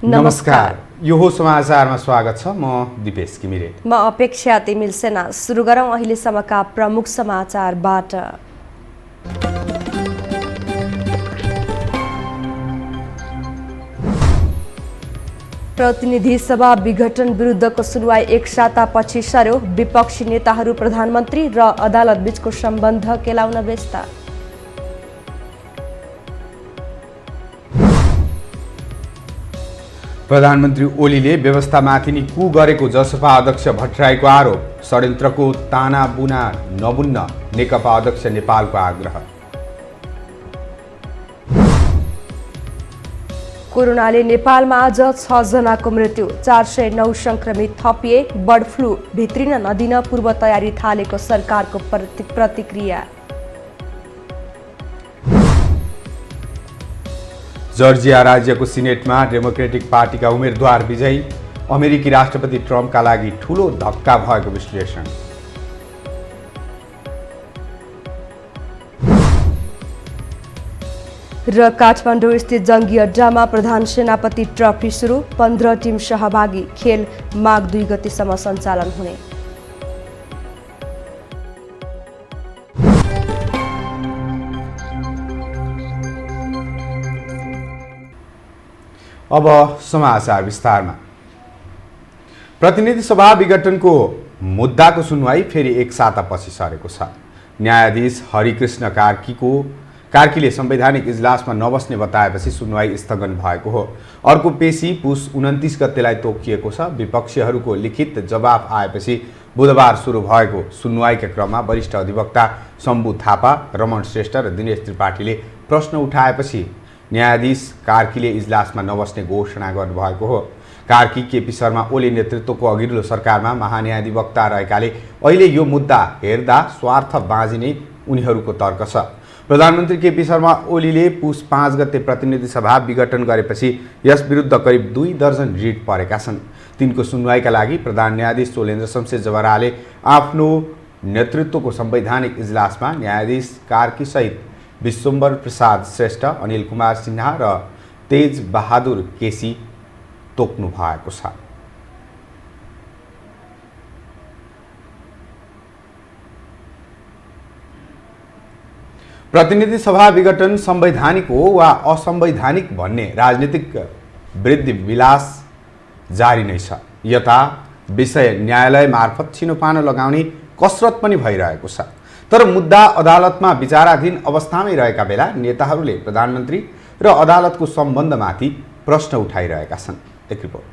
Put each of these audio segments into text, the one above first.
नमस्कार। यो हो समाचारमा स्वागत छ। म दिपेश घिमिरे। म अपेक्षा तिमिल सेना। सुरु गरौँ अहिलेसम्मका प्रमुख समाचारबाट। प्रतिनिधि सभा विघटन विरुद्धको सुनवाई एक सातापछि सर्यो। विपक्षी नेताहरू प्रधानमन्त्री र अदालत बीचको सम्बन्ध केलाउन व्यस्त। प्रधानमन्त्री ओलीले व्यवस्थामाथि नि कु गरेको जसपा अध्यक्ष भट्टराईको आरोप। षड्यन्त्रको ताना बुना नबुन्न नेकपा अध्यक्ष नेपालको आग्रह। कोरोनाले नेपालमा आज 6 जनाको मृत्यु, 409 संक्रमित थपिए। बर्ड फ्लू भित्रिन नदिन पूर्व तयारी थालेको सरकारको प्रतिक्रिया। जर्जिया राज्यको सिनेटमा डेमोक्रेटिक पार्टीका उम्मेदवार विजयी। अमेरिकी राष्ट्रपति ट्रम्पका लागि ठूलो धक्का भएको विश्लेषण। र काठमाडौँ स्थित जङ्गी अड्डामा प्रधान सेनापति ट्रफी सुरु। 15 टिम सहभागी। खेल माघ 2 गतेसम्म सञ्चालन हुने। अब समाचार विस्तारमा। प्रतिनिधि सभा विघटनको मुद्दाको सुनवाई फेरि एक सातापछि सरेको छ। न्यायाधीश हरिकृष्ण कार्कीले संवैधानिक इजलासमा नबस्ने बताएपछि सुनवाई स्थगन भएको हो। अर्को पेशी पुस 29 गतेलाई तोकिएको छ। विपक्षीहरूको लिखित जवाफ आएपछि बुधबार सुरु भएको सुनवाईका क्रममा वरिष्ठ अधिवक्ता शम्भु थापा, रमण श्रेष्ठ र दिनेश त्रिपाठीले प्रश्न उठाएपछि न्यायाधीश कार्कीले इजलासमा नबस्ने घोषणा गर्नुभएको हो। कार्की, केपी शर्मा ओली नेतृत्वको अघिल्लो सरकारमा महान्यायाधिवक्ता रहेकाले अहिले यो मुद्दा हेर्दा स्वार्थ बाँझिने उनीहरूको तर्क छ। प्रधानमन्त्री केपी शर्मा ओलीले पुस 5 गते प्रतिनिधि सभा विघटन गरेपछि यस विरुद्ध करिब 2 दर्जन रिट परेका छन्। तिनको सुनवाईका लागि प्रधान न्यायाधीश चोलेन्द्र शमशेर जवराले आफ्नो नेतृत्वको संवैधानिक इजलासमा न्यायाधीश कार्कीसहित विश्वम्भर प्रसाद श्रेष्ठ, अनिल कुमार सिन्हा र तेज बहादुर केसी तोक्नु भएको छ। प्रतिनिधि सभा विघटन संवैधानिक हो वा असंवैधानिक भन्ने राजनीतिक वृद्धि विलास जारी नै छ। यता विषय न्यायालय मार्फत छिनोपानो लगाउने कसरत पनि भइरहेको छ। तर मुद्दा अदालतमा विचाराधीन अवस्थामै रहेका बेला नेताहरूले प्रधानमन्त्री र अदालतको सम्बन्धमाथि प्रश्न उठाइरहेका छन्। एक रिपोर्ट।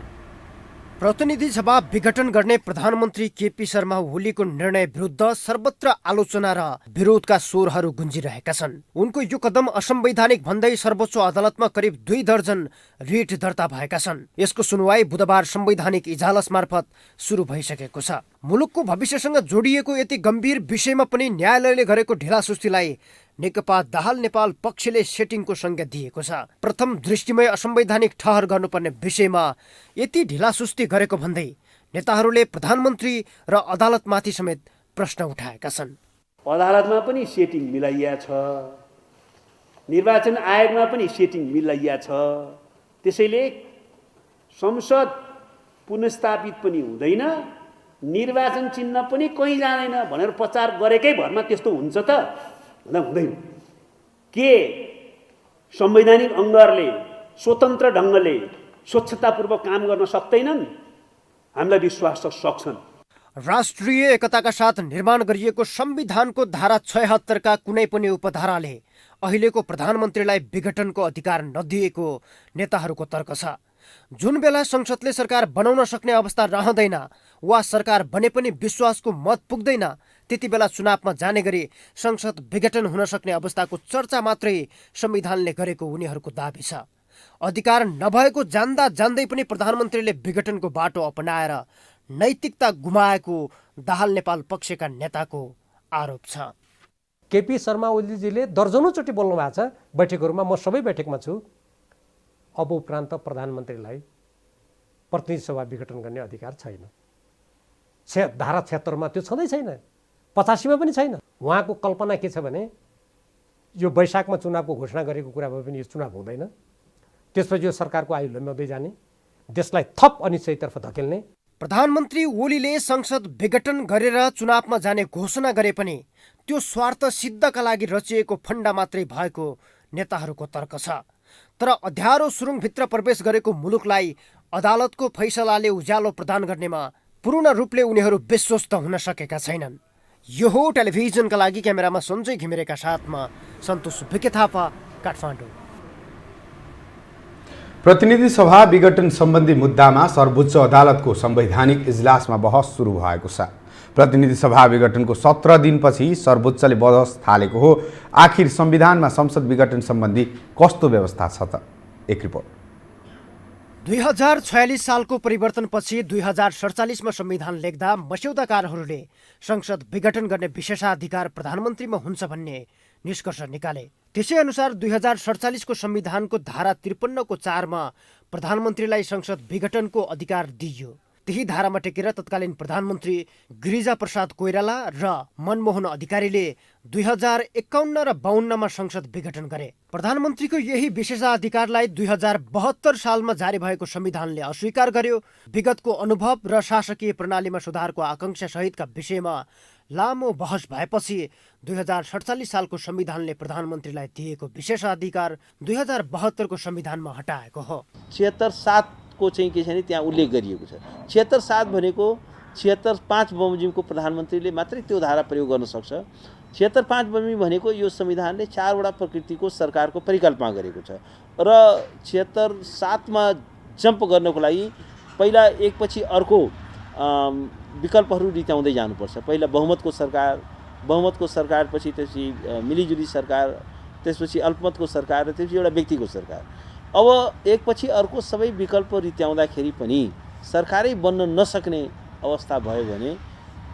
प्रतिनिधि सभा विघटन गर्ने प्रधानमन्त्री केपी शर्मा ओलीको निर्णय विरुद्ध सर्वत्र आलोचना र विरोधका स्वरहरू गुन्जिरहेका छन्। उनको यो कदम असंवैधानिक भन्दै सर्वोच्च अदालतमा करिब 2 दर्जन रिट दर्ता भएका छन्। यसको सुनवाई बुधबार संवैधानिक इजलास मार्फत सुरु भइसकेको छ। मुलुकको भविष्यसँग जोडिएको यति गम्भीर विषयमा पनि न्यायालयले गरेको ढिलासुस्तीलाई नेकपा दाहाल नेपाल पक्षले सेटिङको संज्ञा दिएको छ। प्रथम दृष्टिमै असंवैधानिक ठहर गर्नुपर्ने विषयमा यति ढिलासुस्ती गरेको भन्दै नेताहरूले प्रधानमन्त्री र अदालतमाथि समेत प्रश्न उठाएका छन्। अदालतमा पनि सेटिङ मिलाइया छ, निर्वाचन आयोगमा पनि सेटिङ मिलाइया छ। त्यसैले संसद पुनर्स्थापित पनि हुँदैन, निर्वाचन चिन्ह पनि कहीँ जाँदैन भनेर प्रचार गरेकै भरमा त्यस्तो हुन्छ त हुँदैन। के संवैधानिक अङ्गहरूले स्वतन्त्र ढङ्गले स्वच्छतापूर्वक काम गर्न सक्दैनन्? हामीलाई विश्वास छ सक्छन्। राष्ट्रिय एकताका साथ निर्माण गरिएको संविधानको धारा 76 का कुनै पनि उपधाराले अहिलेको प्रधानमन्त्रीलाई विघटनको अधिकार नदिएको नेताहरूको तर्क छ। जुन बेला संसदले सरकार बनाउन सक्ने अवस्था रहँदैन वा सरकार बने पनि विश्वासको मत पुग्दैन, त्यति बेला चुनावमा जाने गरी संसद विघटन हुन सक्ने अवस्थाको चर्चा मात्रै संविधानले गरेको उनीहरूको दाबी छ। अधिकार नभएको जान्दा जान्दै पनि प्रधानमन्त्रीले विघटनको बाटो अपनाएर नैतिकता गुमाएको दाहाल नेपाल पक्षका नेताको आरोप छ। केपी शर्मा ओलीजीले दर्जनौं चोटि बोल्नु भएको छ बैठकहरूमा, म सबै बैठकमा छु। अब उपरान्त प्रधानमन्त्रीलाई प्रतिनिधि सभा विघटन गर्ने अधिकार छैन। धारा 76 मा त्यो छँदै छैन, 85 मा पनि छैन। उहाँको कल्पना के छ भने यो वैशाखमा चुनावको घोषणा गरेको कुरा भए पनि यो चुनाव हुँदैन, त्यसपछि यो सरकारको आयु लम्ब्याउँदै जाने, देशलाई थप अनिश्चयतर्फ धकेल्ने। प्रधानमन्त्री ओलीले संसद विघटन गरेर चुनावमा जाने घोषणा गरे पनि त्यो स्वार्थ सिद्धका लागि रचिएको फन्डा मात्रै भएको नेताहरूको तर्क छ। तर अध्यारो सुरुङभित्र प्रवेश गरेको मुलुकलाई अदालतको फैसलाले उज्यालो प्रदान गर्नेमा पूर्ण रूपले उनीहरू विश्वस्त हुन सकेका छैनन्। यो हो टेलिभिजनका लागि क्यामेरामा सञ्जय घिमिरेका साथमा सन्तोष भिके थापा, काठमाडौँ। प्रतिनिधि सभा विघटन सम्बन्धी मुद्दामा सर्वोच्च अदालतको संवैधानिक इजलासमा बहस सुरु भएको छ। प्रतिनिधि सभा विघटनको 17 दिनपछि सर्वोच्चले बहस थालेको हो। आखिर संविधानमा संसद विघटन सम्बन्धी कस्तो व्यवस्था छ त? एक रिपोर्ट। 2046 सालको परिवर्तनपछि 2047मा संविधान लेख्दा मस्यौदाकारहरूले संसद विघटन गर्ने विशेषाधिकार प्रधानमन्त्रीमा हुन्छ भन्ने निष्कर्ष निकाले। त्यसै अनुसार 2047को संविधानको धारा 53 को 4 मा प्रधानमन्त्रीलाई संसद विघटनको अधिकार दिइयो। त्यही धारामा टेकेर तत्कालीन प्रधानमन्त्री गिरिजा प्रसाद कोइराला र मनमोहन अधिकारीले 2051 र 52मा संसद विघटन गरे। प्रधानमन्त्रीको यही विशेषाधिकारलाई 2072 सालमा जारी भएको संविधानले अस्वीकार गर्यो। विगतको अनुभव र शासकीय प्रणालीमा सुधारको आकांक्षा सहितका विषयमा लामो बहस भएपछि 2047 सालको संविधानले प्रधानमन्त्रीलाई दिएको विशेषाधिकार 2072 को संविधानमा हटाएको हो। 76/7 को चाहिँ के छ भने त्यहाँ उल्लेख गरिएको छ। 76/7 भनेको 76/5 बमोजिमको प्रधानमन्त्रीले मात्रै त्यो धारा प्रयोग गर्न सक्छ। 76/5 बमोजिम भनेको यो संविधानले 4 वटा प्रकृतिको सरकारको परिकल्पना गरेको छ र 76/7 मा जम्प गर्नको लागि पहिला एकपछि अर्को विकल्पहरू रित्याउँदै जानुपर्छ। पहिला बहुमतको सरकार पछि त्यसपछि मिलिजुली सरकार, त्यसपछि अल्पमतको सरकार र त्यसपछि एउटा व्यक्तिको सरकार। अब एकपछि अर्को सबै विकल्प रित्याउँदाखेरि पनि सरकारै बन्न नसक्ने अवस्था भयो भने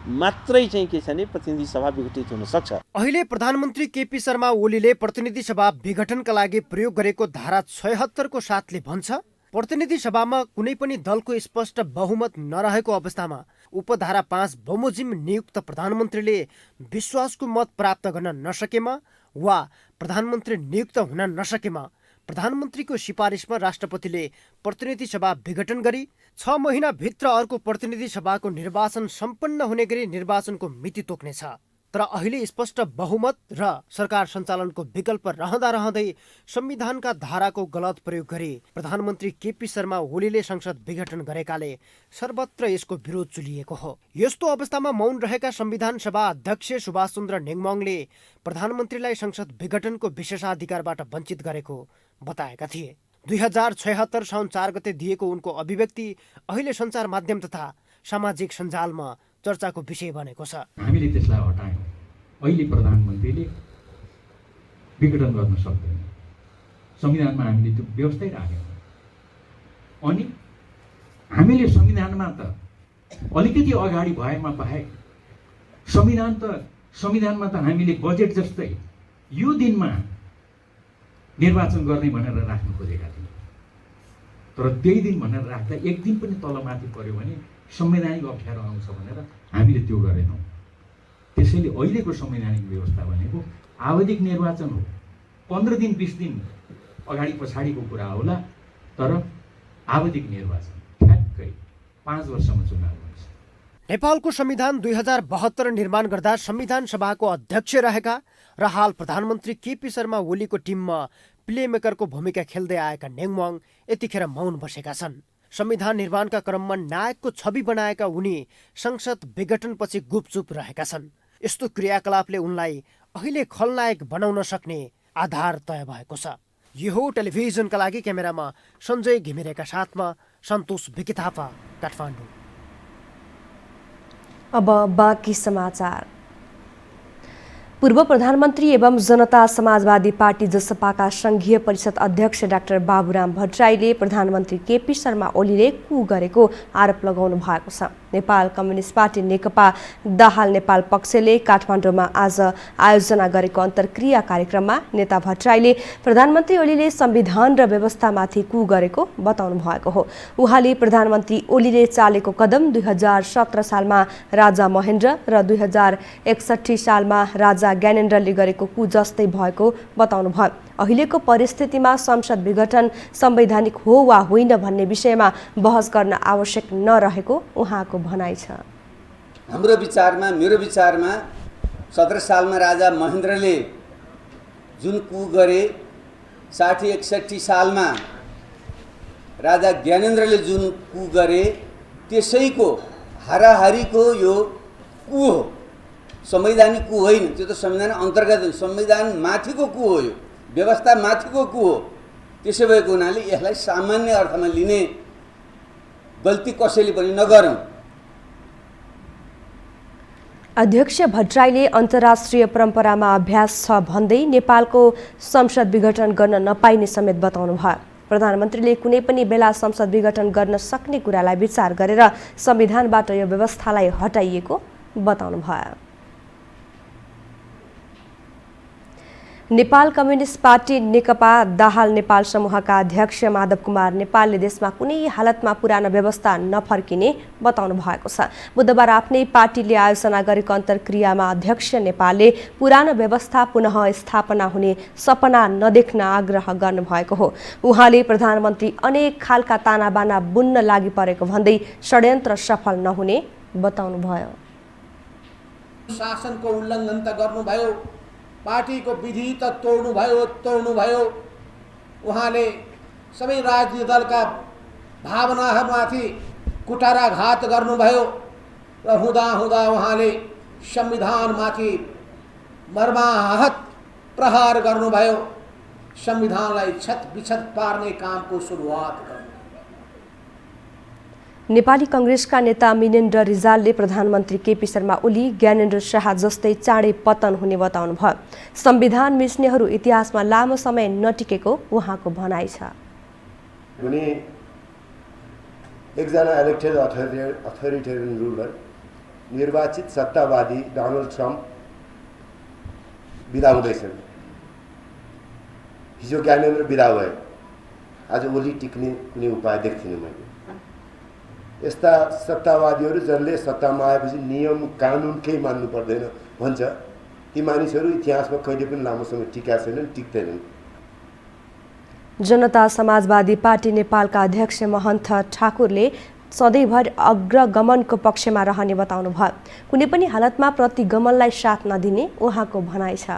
मात्रै चाहिँ के छ भने प्रतिनिधि सभा विघटित हुन सक्छ। अहिले प्रधानमन्त्री केपी शर्मा ओलीले प्रतिनिधि सभा विघटनका लागि प्रयोग गरेको धारा 76 को साथले भन्छ, प्रतिनिधि सभामा कुनै पनि दलको स्पष्ट बहुमत नरहेको अवस्थामा उपधारा 5 बमोजिम नियुक्त प्रधानमन्त्रीले विश्वासको मत प्राप्त गर्न नसकेमा वा प्रधानमन्त्री नियुक्त हुन नसकेमा प्रधानमन्त्रीको सिफारिसमा राष्ट्रपतिले प्रतिनिधि सभा विघटन गरी 6 महिनाभित्र अर्को प्रतिनिधि सभाको निर्वाचन सम्पन्न हुने गरी निर्वाचनको मिति तोक्नेछ। तर अहिले स्पष्ट बहुमत र सरकार सञ्चालनको विकल्प रहँदै संविधानका धाराको गलत प्रयोग गरी प्रधानमन्त्री केपी शर्मा ओलीले संसद विघटन गरेकाले सर्वत्र यसको विरोध चुलिएको हो। यस्तो अवस्थामा मौन रहेका संविधान सभा अध्यक्ष सुभाष चन्द्र नेङमङले प्रधानमन्त्रीलाई संसद विघटनको विशेषाधिकारबाट वञ्चित गरेको बताएका थिए। 2076 साउन 4 गते दिएको उनको अभिव्यक्ति अहिले सञ्चार माध्यम तथा सामाजिक सञ्जालमा चर्चाको विषय बनेको छ। हामीले त्यसलाई हटायौँ। अहिले प्रधानमन्त्रीले विघटन गर्न सक्दैन। संविधानमा हामीले त्यो व्यवस्थै राख्यौँ। अनि हामीले संविधानमा त अलिकति अगाडि भएमा बाहेक संविधानमा त हामीले बजेट जस्तै यो दिनमा निर्वाचन गर्ने भनेर राख्नु खोजेका थियौँ। तर त्यही दिन भनेर राख्दा एक दिन पनि तलमाथि पर्यो भने संवैधानिक अप्ठ्यारो आउँछ भनेर हामीले त्यो गरेनौँ। त्यसैले अहिलेको संवैधानिक व्यवस्था भनेको आवधिक निर्वाचन हो। 15 दिन 20 दिन अगाडि पछाडिको कुरा होला, तर आवधिक निर्वाचन ठ्याक्कै 5 वर्षमा चुनाव हुन्छ। नेपालको संविधान 2072 निर्माण गर्दा संविधान सभाको अध्यक्ष रहेका र हाल प्रधानमन्त्री केपी शर्मा ओलीको टिममा प्लेमेकरको भूमिका खेल्दै आएका नेङमङ यतिखेर मौन बसेका छन्। संविधान निर्माणका क्रममा नायकको छवि बनाएका उनी संसद विघटनपछि गुपचुप रहेका छन्। यस्तो क्रियाकलापले उनलाई अहिले खलनायक बनाउन सक्ने आधार तय भएको छ। यो हो टेलिभिजनका लागि क्यामेरामा सञ्जय घिमिरेका साथमा सन्तोष भिके थापा, काठमाडौँ। अब बाँकी समाचार। पूर्व प्रधानमन्त्री एवं जनता समाजवादी पार्टी जसपाका संघीय परिषद अध्यक्ष डाक्टर बाबुराम भट्टराईले प्रधानमन्त्री केपी शर्मा ओलीले कु गरेको आरोप लगाउनु भएको छ। नेपाल कम्युनिस्ट पार्टी नेकपा दाहाल नेपाल पक्षले काठमाडौँमा आज आयोजना गरेको अन्तर्क्रिया कार्यक्रममा नेता भट्टराईले प्रधानमन्त्री ओलीले संविधान र व्यवस्थामाथि कु गरेको बताउनु भएको हो। उहाँले प्रधानमन्त्री ओलीले चालेको कदम 2017 सालमा राजा महेन्द्र र 2061 सालमा राजा राजा ज्ञानेन्द्रले गरेको कु जस्तै भएको बताउनुभयो। अहिलेको परिस्थितिमा संसद विघटन संवैधानिक हो वा होइन भन्ने विषयमा बहस गर्न आवश्यक नरहेको उहाँको भनाइ छ। हाम्रो विचारमा, मेरो विचारमा 17 सालमा राजा महेन्द्रले जुन कु गरे, 60-61 सालमा राजा ज्ञानेन्द्रले जुन कु गरे, त्यसैको हाराहारीको यो कु हो, संवैधानिक कु होइन। त्यो त संविधान अन्तर्गत संविधान माथिको कु हो, यो व्यवस्था माथिको कु हो। त्यसो भएको हुनाले यसलाई सामान्य अर्थमा लिने गल्ती कसैले पनि नगरौँ। अध्यक्ष भट्टराईले अन्तर्राष्ट्रिय परम्परामा अभ्यास छ भन्दै नेपालको संसद विघटन गर्न नपाइने समेत बताउनुभयो। प्रधानमन्त्रीले कुनै पनि बेला संसद विघटन गर्न सक्ने कुरालाई विचार गरेर संविधानबाट यो व्यवस्थालाई हटाइएको बताउनुभयो। नेपाल कम्युनिस्ट पार्टी नेकपा दाहाल नेपाल समूहका अध्यक्ष माधव कुमार नेपालले देशमा कुनै हालतमा पुरानो व्यवस्था नफर्किने बताउनु भएको छ। बुधबार आफ्नै पार्टीले आयोजना गरेको अन्तर्क्रियामा अध्यक्ष नेपालले पुरानो व्यवस्था पुनः स्थापना हुने सपना नदेख्न आग्रह गर्नुभएको हो। उहाँले प्रधानमन्त्री अनेक खालका तानाबाना बुन्न लागि परेको भन्दै षड्यन्त्र सफल नहुने बताउनुभयो। शासनको उल्लङ्घन त गर्नुभयो, पार्टीको विधि त तोड्नुभयो। उहाँले सबै राजनीतिक दलका भावनाहरूमाथि कुटाराघात गर्नुभयो र हुँदा उहाँले संविधानमाथि मर्माहत प्रहार गर्नुभयो। संविधानलाई छतबिछत पार्ने कामको सुरुवात गर्नुभयो। नेपाली कांग्रेसका नेता मिनेन्द्र रिजालले प्रधानमन्त्री केपी शर्मा ओली, ज्ञानेन्द्र शाह जस्तै चाँडै पतन हुने बताउनुभयो। संविधान मिच्नेहरू इतिहासमा लामो समय नटिकेको उहाँको भनाइ छ। भने एकजना इलेक्टेड अथोरिटेरियन रुलर, निर्वाचित सत्तावादी डोनाल्ड ट्रम्प बिदा हुँदैछन्। हिजो ज्ञानेन्द्र बिदा भए, आज ओली टिक्ने कुनै उपाय देख्दिनँ मैले। यस्ता सत्तावादीहरू जसले सत्तामा आएपछि नियम कानुनकै मान्नु पर्दैन भन्छ, ती मानिसहरू इतिहासमा कहिले पनि लामो समय टिका छैनन्, टिक्दैनन्। जनता समाजवादी पार्टी नेपालका अध्यक्ष महन्त ठाकुरले सधैँभर अग्रगमनको पक्षमा रहने बताउनुभयो। कुनै पनि हालतमा प्रतिगमनलाई साथ नदिने उहाँको भनाइ छ।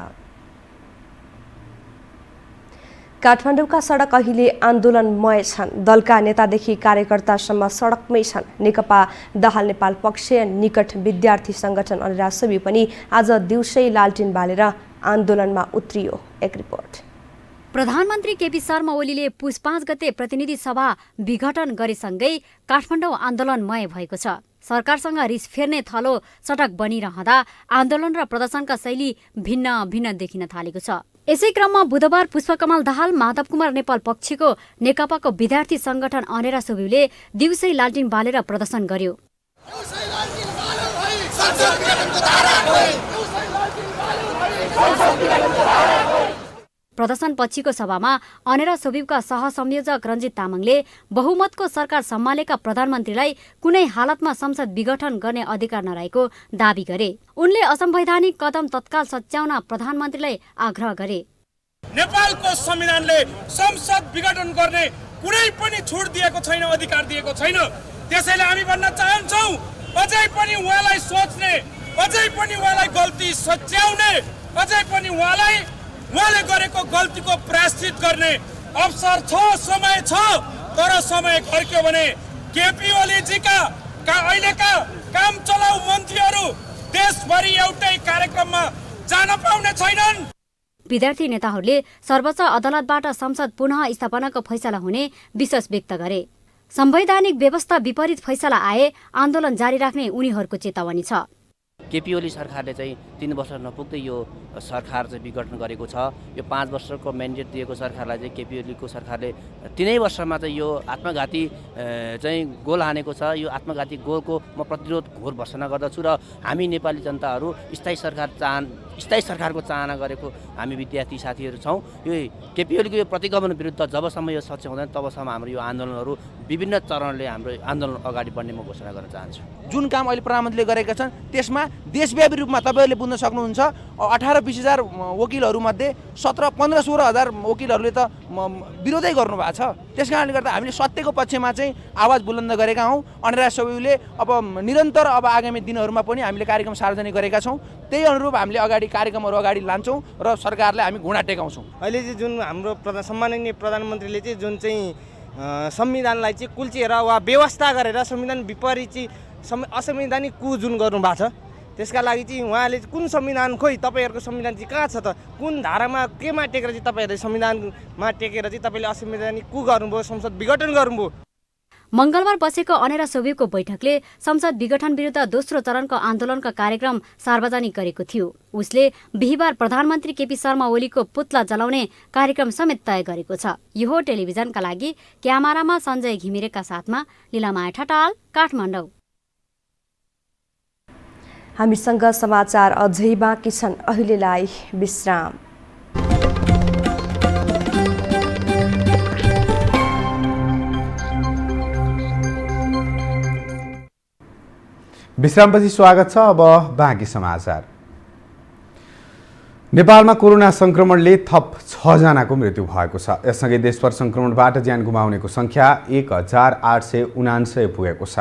काठमाडौँका सडक अहिले आन्दोलनमय छन्। दलका नेतादेखि कार्यकर्तासम्म सडकमै छन्। नेकपा दाहाल नेपाल पक्ष निकट विद्यार्थी संगठन अनिरासोबी पनि आज दिउँसै लालटिन बालेर आन्दोलनमा उत्रियो। एक रिपोर्ट। प्रधानमन्त्री केपी शर्मा ओलीले पुस 5 गते प्रतिनिधि सभा विघटन गरेसँगै काठमाडौँ आन्दोलनमय भएको छ। सरकारसँग रिस फेर्ने थलो सडक बनिरहँदा आन्दोलन र प्रदर्शनका शैली भिन्न देखिन थालेको छ। यसै क्रममा बुधबार पुष्पकमल दाहाल, माधव कुमार नेपाल पक्षको नेकपाको विद्यार्थी संगठन अनेरा सोभिले दिउँसै लालटिन बालेर प्रदर्शन गर्यो। प्रदर्शन पछिको सभामा अनेरा सोभिका सहसंयोजक रञ्जित तामाङले बहुमतको सरकार सम्हालेका प्रधानमन्त्रीलाई कुनै हालतमा संसद विघटन गर्ने अधिकार नरहेको दावी गरे। उनले असंवैधानिक कदम तत्काल सच्याउन प्रधानमन्त्रीलाई आग्रह गरे। नेपालको संविधानले संसद विघटन गर्ने कुनै पनि छुट दिएको छैन, अधिकार दिएको छैन। त्यसैले हामी भन्न चाहन्छौँ, अझै पनि उहाँलाई सोच्ने, अझै पनि उहाँलाई गल्ती सच्याउने, अझै पनि उहाँले गरेको गल्तीको प्रायश्चित गर्ने अवसर छ, समय छ। तर समय घर्क्यो भने केपी ओलीजीका अहिलेका काम चलाउ मन्त्रीहरू देशभरि एउटै कार्यक्रममा जान पाउने छैनन्। विद्यार्थी नेताहरूले सर्वोच्च अदालतबाट संसद पुनः स्थापनाको फैसला हुने विश्वास व्यक्त गरे। संवैधानिक व्यवस्था विपरीत फैसला आए आन्दोलन जारी राख्ने उनीहरूको चेतावनी छ। केपी ओली सरकारले चाहिँ 3 वर्ष नपुग्दै यो सरकार चाहिँ विघटन गरेको छ। यो 5 वर्षको म्यान्डेट दिएको सरकारलाई चाहिँ केपी ओलीको सरकारले 3 वर्षमा चाहिँ यो आत्मघाती चाहिँ गोल हानेको छ। यो आत्मघाती गोलको म प्रतिरोध घोर भर्सना गर्दछु र हामी नेपाली जनताहरू स्थायी सरकारको चाहना गरेको हामी विद्यार्थी साथीहरू छौँ। यो केपी ओलीको यो प्रतिगमन विरुद्ध जबसम्म यो सच्च हुँदैन तबसम्म हाम्रो यो आन्दोलनहरू विभिन्न चरणले हाम्रो आन्दोलन अगाडि बढ्ने म घोषणा गर्न चाहन्छु। जुन काम अहिले प्रधानमन्त्रीले गरेका छन् त्यसमा देशव्यापी रूपमा तपाईँहरूले बुझ्न सक्नुहुन्छ 18-20 हजार वकिलहरूमध्ये 17-15-16 हजार वकिलहरूले त विरोधै गर्नुभएको छ। त्यस कारणले गर्दा हामीले सत्यको पक्षमा चाहिँ आवाज बुलन्द गरेका हौँ। अन्यरा सबैले अब निरन्तर अब आगामी दिनहरूमा पनि हामीले कार्यक्रम सार्वजनिक गरेका छौँ। त्यही अनुरूप हामीले कार्यक्रमहरू अगाडि लान्छौँ र सरकारलाई हामी घुँडा टेकाउँछौँ। अहिले चाहिँ जुन हाम्रो सम्माननीय प्रधानमन्त्रीले चाहिँ जुन चाहिँ संविधानलाई चाहिँ कुल्चिएर वा व्यवस्था गरेर संविधान विपरीत चाहिँ असंवैधानिक कु जुन गर्नुभएको छ, त्यसका लागि चाहिँ उहाँले कुन संविधान खोइ तपाईँहरूको संविधान चाहिँ कहाँ छ त, कुन धारामा केमा टेकेर चाहिँ तपाईँहरूले संविधानमा टेकेर चाहिँ तपाईँले असंवैधानिक कु गर्नुभयो, संसद विघटन गर्नुभयो। मंगलबार बसेको अनेरा सोभिको बैठकले संसद विघटन विरुद्ध दोस्रो चरणको आन्दोलनका कार्यक्रम सार्वजनिक गरेको थियो। उसले बिहिबार प्रधानमन्त्री केपी शर्मा ओलीको पुतला जलाउने कार्यक्रम समेत तय गरेको छ। यो टेलिभिजनका लागि क्यामेरामा सञ्जय घिमिरेका साथमा लीलामाया ठटाल, काठमाडौँ। हामीसँग समाचार अझै बाँकी छन्, अहिलेलाई विश्राम। विश्रामपछि स्वागत छ। अब बाँकी समाचार। नेपालमा कोरोना संक्रमणले थप 6 जनाको मृत्यु भएको छ। यससँगै देशभर संक्रमणबाट ज्यान गुमाउनेको संख्या 1879 पुगेको छ।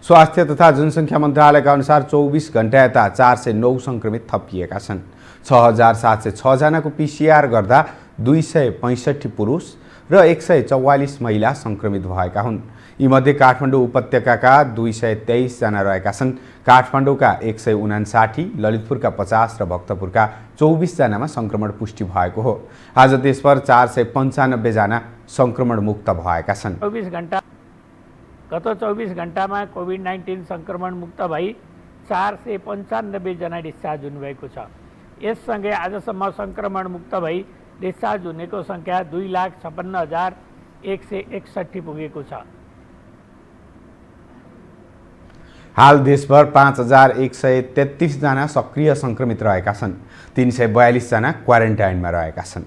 स्वास्थ्य तथा जनसङ्ख्या मन्त्रालयका अनुसार 24 घण्टा यता 409 संक्रमित थपिएका छन्। 6706 जनाको PCR गर्दा 265 पुरुष र 144 महिला संक्रमित भएका हुन्। यीमध्ये काठमाडौँ उपत्यकाका 223 जना रहेका छन्। काठमाडौँका 159, ललितपुरका 50 र भक्तपुरका 24 जनामा संक्रमण पुष्टि भएको हो। आज देशभर 495 जना संक्रमण मुक्त भएका छन्। गत 24 घण्टामा कोभिड-19 संक्रमण मुक्त भई 495 जना डिस्चार्ज हुनुभएको छ। यससँगै आजसम्म संक्रमण मुक्त भई डिस्चार्ज हुनेको संख्या 2,56,161 पुगेको छ। हाल देशभर 5133 जना सक्रिय संक्रमित रहेका छन्। 342 जना क्वारेन्टाइनमा रहेका छन्।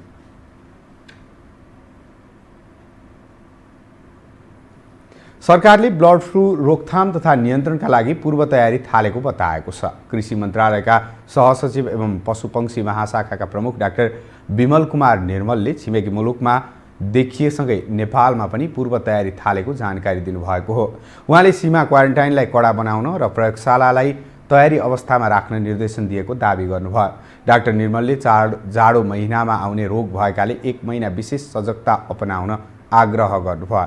सरकारले बर्ड फ्लू रोकथाम तथा नियन्त्रणका लागि पूर्व तयारी थालेको बताएको छ। कृषि मन्त्रालयका सहसचिव एवं पशुपक्षी महाशाखाका प्रमुख डाक्टर विमल कुमार निर्मलले छिमेकी मुलुकमा देखिएसँगै नेपालमा पनि पूर्व तयारी थालेको जानकारी दिनुभएको हो। उहाँले सीमा क्वारेन्टाइनलाई कडा बनाउन र प्रयोगशालालाई तयारी अवस्थामा राख्न निर्देशन दिएको दावी गर्नुभयो। डाक्टर निर्मलले जाडो महिनामा आउने रोग भएकाले 1 महिना विशेष सजगता अपनाउन आग्रह गर्नुभयो।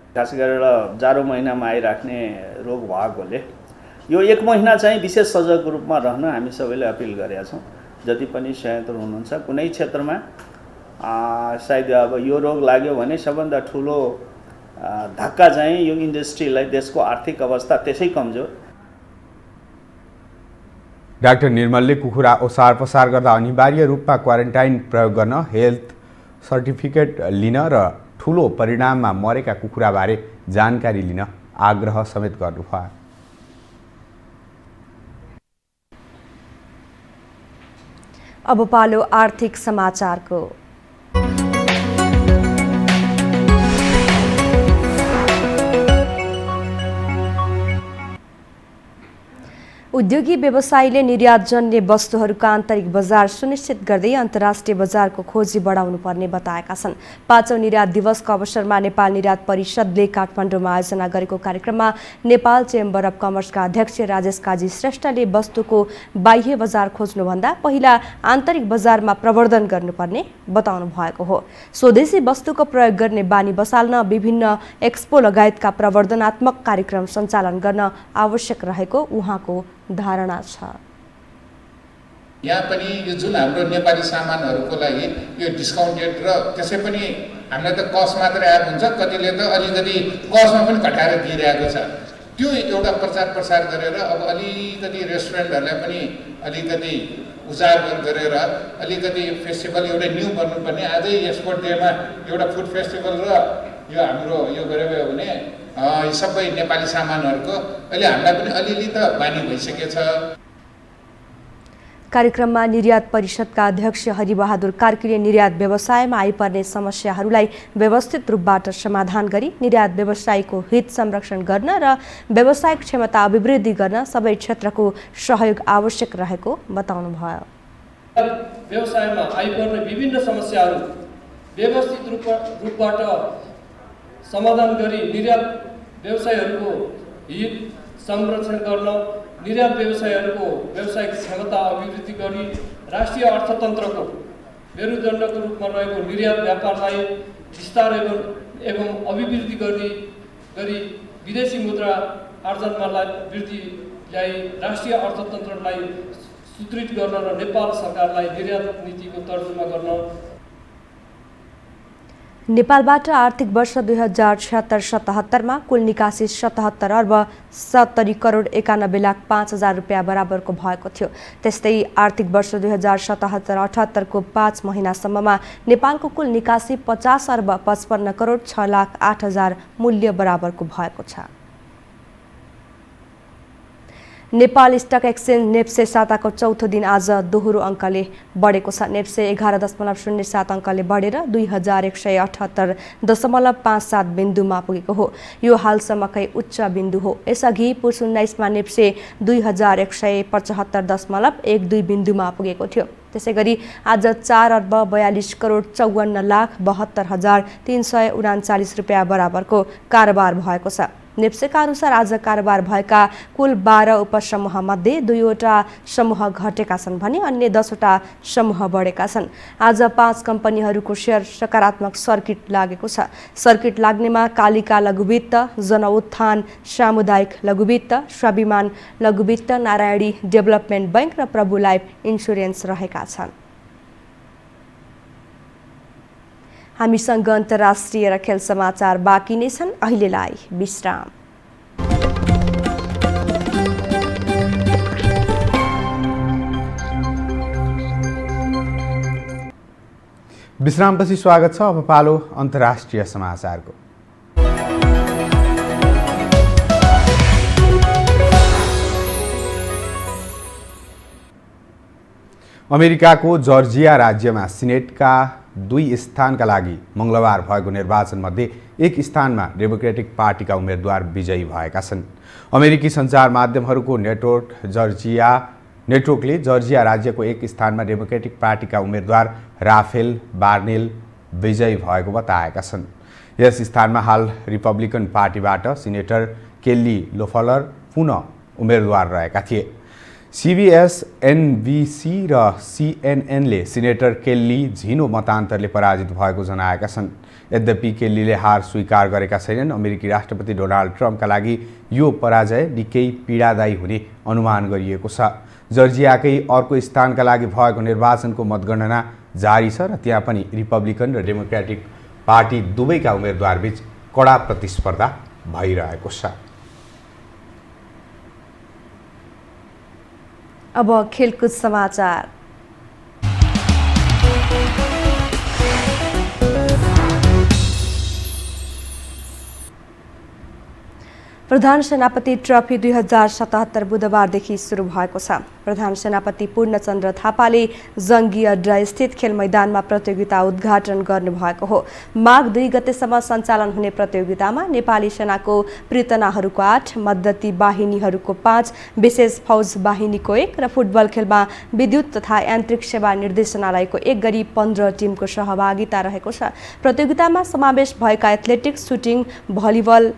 खास गरेर जाडो महिनामा आइराख्ने रोग भएकोले यो 1 महिना चाहिँ विशेष सजग रूपमा रहन हामी सबैले अपिल गरेका छौँ। जति पनि संयन्त्र हुनुहुन्छ कुनै क्षेत्रमा सायद अब यो रोग लाग्यो भने सबभन्दा ठुलो धक्का चाहिँ यो इन्डस्ट्रीलाई, देशको आर्थिक अवस्था त्यसै कमजोर। डाक्टर निर्मलले कुखुरा ओसार पसार गर्दा अनिवार्य रूपमा क्वारेन्टाइन प्रयोग गर्न, हेल्थ सर्टिफिकेट लिन र ठुलो परिणाममा मरेका कुखुराबारे जानकारी लिन आग्रह समेत गर्नुभयो। अब पालो आर्थिक समाचारको। उद्योगी व्यवसायीले निर्यातजन्य वस्तुहरूको आन्तरिक बजार सुनिश्चित गर्दै अन्तर्राष्ट्रिय बजारको खोजी बढाउनु पर्ने बताएका छन्। 5औं निर्यात दिवसको अवसरमा नेपाल निर्यात परिषदले काठमाडौँमा आयोजना गरेको कार्यक्रममा नेपाल चेम्बर अफ कमर्सका अध्यक्ष राजेश काजी श्रेष्ठले वस्तुको बाह्य बजार खोज्नुभन्दा पहिला आन्तरिक बजारमा प्रवर्धन गर्नुपर्ने बताउनु भएको हो। स्वदेशी वस्तुको प्रयोग गर्ने बानी बसाल्न विभिन्न एक्सपो लगायतका प्रवर्धनात्मक कार्यक्रम सञ्चालन गर्न आवश्यक रहेको उहाँको धारणा छ। यहाँ पनि यो जुन हाम्रो नेपाली सामानहरूको लागि यो डिस्काउन्टेड र त्यसै पनि हामीलाई त कस्ट मात्रै आएको हुन्छ, कतिले त अलिकति कस्टमा पनि घटाएर दिइरहेको छ। त्यो एउटा प्रचार प्रसार गरेर अब अलिकति रेस्टुरेन्टहरूलाई पनि अलिकति उजागर गरेर अलिकति फेस्टिभल एउटा न्यू बन्नुपर्ने। आजै एक्सपोर्ट डेमा एउटा फुड फेस्टिभल र यो हाम्रो यो गऱ्यो भने सबै नेपाली सामानहरूको अहिले हामीलाई पनि अलिअलि त बानी भइसकेछ। कार्यक्रममा निर्यात परिषदका अध्यक्ष हरिबहादुर कार्कीले निर्यात व्यवसायमा आइपर्ने समस्याहरूलाई व्यवस्थित रूपबाट समाधान गरी निर्यात व्यवसायीको हित संरक्षण गर्न र व्यावसायिक क्षमता अभिवृद्धि गर्न सबै क्षेत्रको सहयोग आवश्यक रहेको बताउनुभयो। व्यवसायमा आइपर्ने विभिन्न समस्याहरू व्यवस्थित रूपबाट समाधान गरी निर्यात व्यवसायीहरूको हित संरक्षण गर्न, निर्यात व्यवसायीहरूको व्यावसायिक क्षमता अभिवृद्धि गरी राष्ट्रिय अर्थतन्त्रको मेरुदण्डको रूपमा रहेको निर्यात व्यापारलाई विस्तार एवं अभिवृद्धि गरी विदेशी मुद्रा आर्जनमा वृद्धि ल्याई राष्ट्रिय अर्थतन्त्रलाई सुदृढ गर्न र नेपाल सरकारलाई निर्यात नीतिको तर्जुमा गर्न। नेपालबाट आर्थिक वर्ष 2076-77 कुल निकासी 77 अर्ब 70 करोड 91 लाख 5 हजार रुपियाँ बराबरको भएको थियो। त्यस्तै आर्थिक वर्ष 2077-78 को 5 महिनासम्ममा नेपालको कुल निकासी 50 अर्ब 55 करोड 6 लाख 8 हजार मूल्य बराबरको भएको छ। नेपाल स्टक एक्सचेन्ज नेप्से साताको चौथो दिन आज दोहोरो अङ्कले बढेको छ। नेप्से 11.07 अङ्कले बढेर 2178.57 बिन्दुमा पुगेको हो। यो हालसम्मकै उच्च बिन्दु हो। यसअघि पुस 19मा नेप्से 2175.12 बिन्दुमा पुगेको थियो। त्यसैगरी आज 4 अर्ब 42 करोड 54 लाख 72 हजार 339 रुपियाँ बराबरको कारोबार भएको छ। नेप्सेका अनुसार आज कारोबार भएका कुल 12 उपसमूहमध्ये 2वटा समूह घटेका छन् भने अन्य 10वटा समूह बढेका छन्। आज 5 कम्पनीहरूको शेयर सकारात्मक सर्किट लागेको छ। सर्किट लाग्नेमा कालिका लघुवित्त, जनउत्थान सामुदायिक लघुवित्त, स्वाभिमान लघुवित्त, नारायणी डेभलपमेन्ट बैंक र प्रभु लाइफ इन्स्योरेन्स रहेका छन्। हामीसँग अन्तर्राष्ट्रिय र खेल समाचार बाँकी नै छन्। अहिलेलाई विश्राम। विश्रामपछि स्वागत छ। अब पालो अन्तर्राष्ट्रिय समाचारको। अमेरिकाको जर्जिया राज्यमा सिनेटका 2 स्थानका लागि मंगलबार भएको निर्वाचनमध्ये 1 स्थानमा डेमोक्रेटिक पार्टीका उम्मेदवार विजयी भएका छन्। अमेरिकी सञ्चार माध्यमहरूको नेटवर्कले जर्जिया राज्यको 1 स्थानमा डेमोक्रेटिक पार्टीका उम्मेदवार राफेल वार्नेल विजयी भएको बताएका छन्। यस स्थानमा हाल रिपब्लिकन पार्टीबाट सिनेटर केल्ली लोफलर पुनः उम्मेदवार रहेका थिए। CBS, NBC र CNNले सिनेटर केल्ली झिनो मतान्तरले पराजित भएको जनाएका छन्। यद्यपि केल्लीले हार स्वीकार गरेका छैनन्। अमेरिकी राष्ट्रपति डोनाल्ड ट्रम्पका लागि यो पराजय निकै पीडादायी हुने अनुमान गरिएको छ। जर्जियाकै अर्को स्थानका लागि भएको निर्वाचनको मतगणना जारी छ र त्यहाँ पनि रिपब्लिकन र डेमोक्रेटिक पार्टी दुवैका उम्मेदवारबीच कडा प्रतिस्पर्धा भइरहेको छ। अब खेलकुद समाचार। प्रधान सेनापति ट्रफी 2077 बुधबारदेखि सुरु भएको छ। प्रधान सेनापति पूर्णचन्द्र थापाले जङ्गी अड्डा स्थित खेल मैदानमा प्रतियोगिता उद्घाटन गर्नुभएको हो। माघ 2 गतेसम्म सञ्चालन हुने प्रतियोगितामा नेपाली सेनाको प्रीतनाहरूको 8, मद्दती बाहिनीहरूको 5, विशेष फौज बाहिनीको 1 र फुटबल खेलमा विद्युत तथा यान्त्रिक सेवा निर्देशनालयको 1 गरी 15 टिमको सहभागिता रहेको छ। प्रतियोगितामा समावेश भएका एथलेटिक्स, सुटिङ, भलिबल,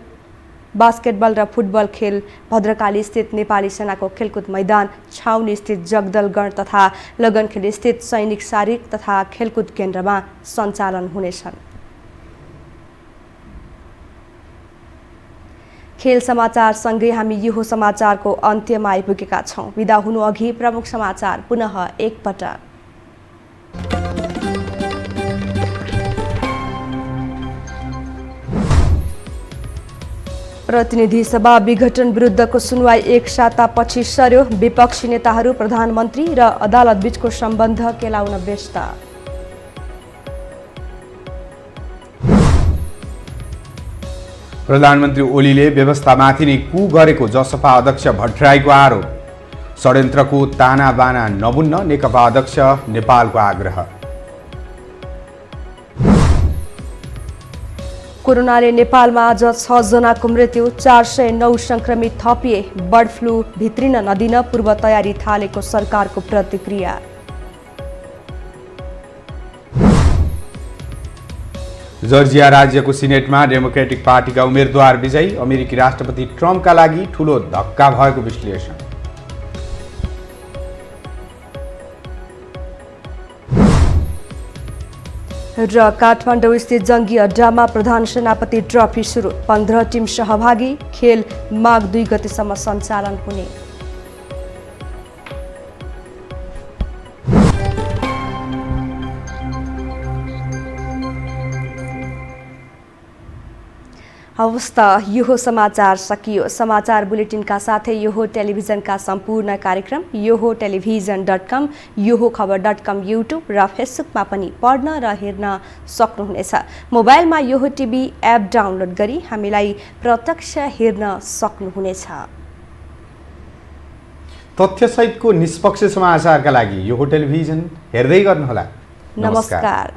बास्केटबल र फुटबल खेल भद्रकाली स्थित नेपाली सेनाको खेलकुद मैदान, छाउनी स्थित जगदलगढ तथा लगनखेल स्थित सैनिक शारीरिक तथा खेलकुद केन्द्रमा सञ्चालन हुनेछन्। खेल समाचार सँगै हामी यो समाचारको अन्त्यमा आइपुगेका छौँ। बिदा हुनु अघि प्रमुख समाचार पुनः एकपटक। प्रतिनिधि सभा विघटन विरुद्धको सुनवाई 1 सातापछि सर्यो। विपक्षी नेताहरू प्रधानमन्त्री र अदालत बीचको सम्बन्ध केलाउन व्यस्त। प्रधानमन्त्री ओलीले व्यवस्थामाथि नै कु गरेको जसपा अध्यक्ष भट्टराईको आरोप। षड्यन्त्रको ताना बाना नबुन्न नेकपा अध्यक्ष नेपालको आग्रह। कोरोनाले नेपालमा आज 6 जनाको मृत्यु, 409 संक्रमित थपिए। बर्ड फ्लू भित्रिन नदिन पूर्व तयारी थालेको सरकारको प्रतिक्रिया। जर्जिया राज्यको सिनेटमा डेमोक्रेटिक पार्टीका उम्मेदवार विजयी, अमेरिकी राष्ट्रपति ट्रम्पका लागि ठूलो धक्का भएको विश्लेषण। र काठमाडौँ स्थित जङ्गी अड्डामा प्रधान सेनापति ट्रफी सुरु, 15 टिम सहभागी। खेल माघ 2 गतेसम्म सञ्चालन हुने। अवस्था यो समाचार सकियो। समाचार बुलेटिनका साथै यो टेलिभिजनका सम्पूर्ण कार्यक्रम यो टेलिभिजन.com, यो खबर.com युट्युब र फेसबुकमा पनि पढ्न र हेर्न सक्नुहुनेछ। मोबाइलमा यो टिभी एप डाउनलोड गरी हामीलाई प्रत्यक्ष हेर्न सक्नुहुनेछ। तथ्यसहितको निष्पक्ष समाचारका लागि यो टेलिभिजन हेर्दै गर्नुहोला। नमस्कार।